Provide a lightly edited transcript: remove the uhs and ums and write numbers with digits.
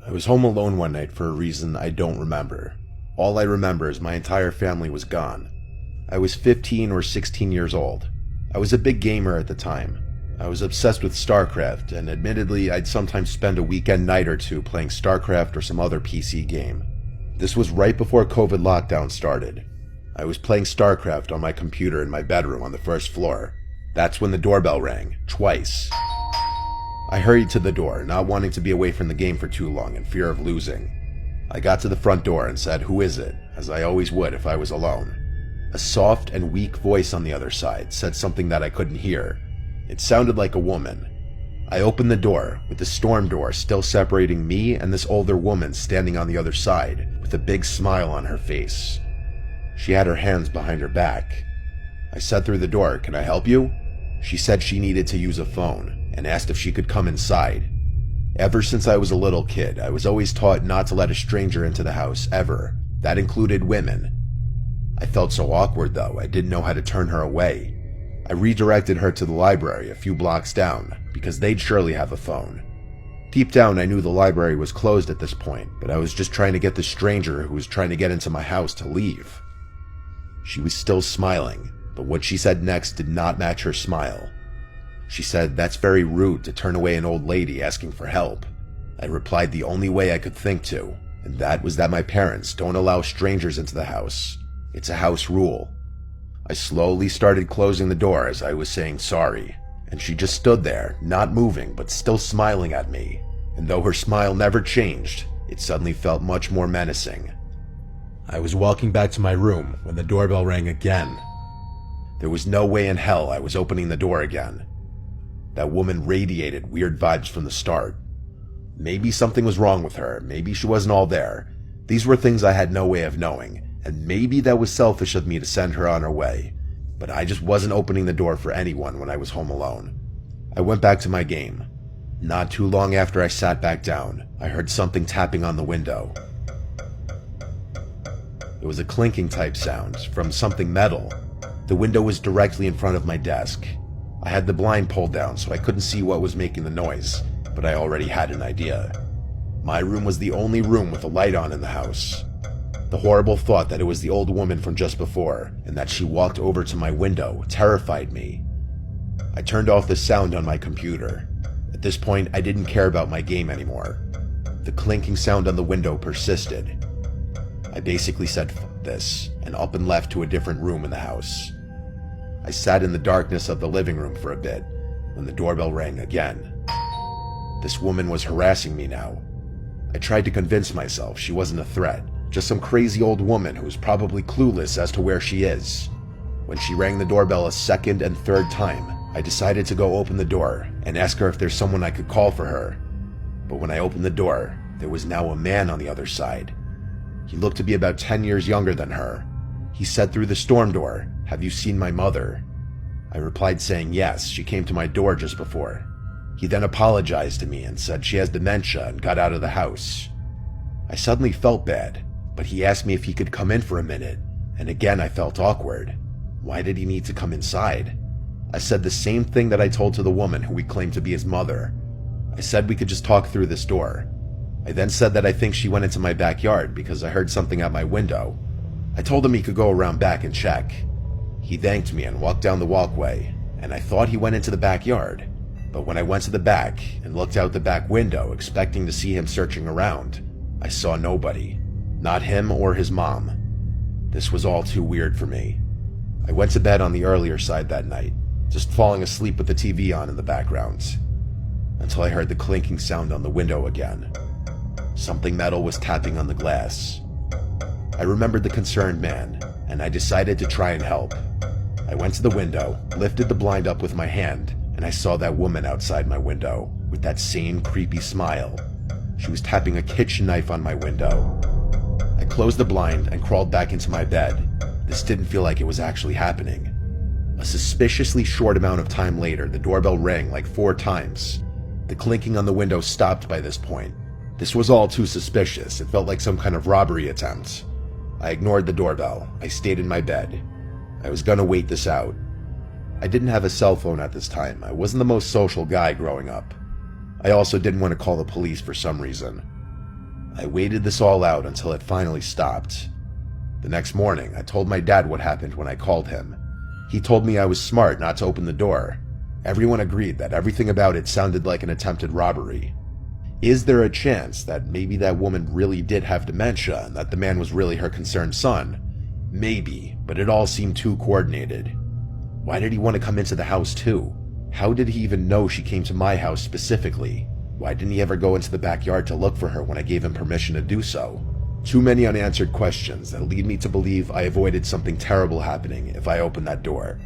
I was home alone one night for a reason I don't remember. All I remember is my entire family was gone. I was 15 or 16 years old. I was a big gamer at the time. I was obsessed with StarCraft, and admittedly I'd sometimes spend a weekend night or two playing StarCraft or some other PC game. This was right before COVID lockdown started. I was playing StarCraft on my computer in my bedroom on the first floor. That's when the doorbell rang, twice. I hurried to the door, not wanting to be away from the game for too long in fear of losing. I got to the front door and said, "Who is it?" as I always would if I was alone. A soft and weak voice on the other side said something that I couldn't hear. It sounded like a woman. I opened the door, with the storm door still separating me and this older woman standing on the other side, with a big smile on her face. She had her hands behind her back. I said through the door, "Can I help you?" She said she needed to use a phone, and asked if she could come inside. Ever since I was a little kid, I was always taught not to let a stranger into the house, ever. That included women. I felt so awkward though, I didn't know how to turn her away. I redirected her to the library a few blocks down, because they'd surely have a phone. Deep down I knew the library was closed at this point, but I was just trying to get the stranger who was trying to get into my house to leave. She was still smiling, but what she said next did not match her smile. She said, "That's very rude to turn away an old lady asking for help." I replied the only way I could think to, and that was that my parents don't allow strangers into the house. It's a house rule. I slowly started closing the door as I was saying sorry, and she just stood there, not moving but still smiling at me, and though her smile never changed, it suddenly felt much more menacing. I was walking back to my room when the doorbell rang again. There was no way in hell I was opening the door again. That woman radiated weird vibes from the start. Maybe something was wrong with her, maybe she wasn't all there. These were things I had no way of knowing, and maybe that was selfish of me to send her on her way, but I just wasn't opening the door for anyone when I was home alone. I went back to my game. Not too long after I sat back down, I heard something tapping on the window. It was a clinking type sound from something metal. The window was directly in front of my desk. I had the blind pulled down so I couldn't see what was making the noise, but I already had an idea. My room was the only room with a light on in the house. The horrible thought that it was the old woman from just before, and that she walked over to my window, terrified me. I turned off the sound on my computer. At this point, I didn't care about my game anymore. The clinking sound on the window persisted. I basically said, "F this," and up and left to a different room in the house. I sat in the darkness of the living room for a bit, when the doorbell rang again. This woman was harassing me now. I tried to convince myself she wasn't a threat, just some crazy old woman who's probably clueless as to where she is. When she rang the doorbell a second and third time, I decided to go open the door and ask her if there's someone I could call for her. But when I opened the door, there was now a man on the other side. He looked to be about 10 years younger than her. He said through the storm door, "Have you seen my mother?" I replied saying yes, she came to my door just before. He then apologized to me and said she has dementia and got out of the house. I suddenly felt bad, but he asked me if he could come in for a minute, and again I felt awkward. Why did he need to come inside? I said the same thing that I told to the woman who we claimed to be his mother. I said we could just talk through this door. I then said that I think she went into my backyard because I heard something at my window. I told him he could go around back and check. He thanked me and walked down the walkway, and I thought he went into the backyard. But when I went to the back and looked out the back window expecting to see him searching around, I saw nobody. Not him or his mom. This was all too weird for me. I went to bed on the earlier side that night, just falling asleep with the TV on in the background, until I heard the clinking sound on the window again. Something metal was tapping on the glass. I remembered the concerned man, and I decided to try and help. I went to the window, lifted the blind up with my hand, and I saw that woman outside my window, with that same creepy smile. She was tapping a kitchen knife on my window. I closed the blind and crawled back into my bed. This didn't feel like it was actually happening. A suspiciously short amount of time later, the doorbell rang like 4 times. The clinking on the window stopped by this point. This was all too suspicious. It felt like some kind of robbery attempt. I ignored the doorbell. I stayed in my bed. I was gonna wait this out. I didn't have a cell phone at this time. I wasn't the most social guy growing up. I also didn't want to call the police for some reason. I waited this all out until it finally stopped. The next morning, I told my dad what happened when I called him. He told me I was smart not to open the door. Everyone agreed that everything about it sounded like an attempted robbery. Is there a chance that maybe that woman really did have dementia and that the man was really her concerned son? Maybe, but it all seemed too coordinated. Why did he want to come into the house too? How did he even know she came to my house specifically? Why didn't he ever go into the backyard to look for her when I gave him permission to do so? Too many unanswered questions that lead me to believe I avoided something terrible happening if I opened that door.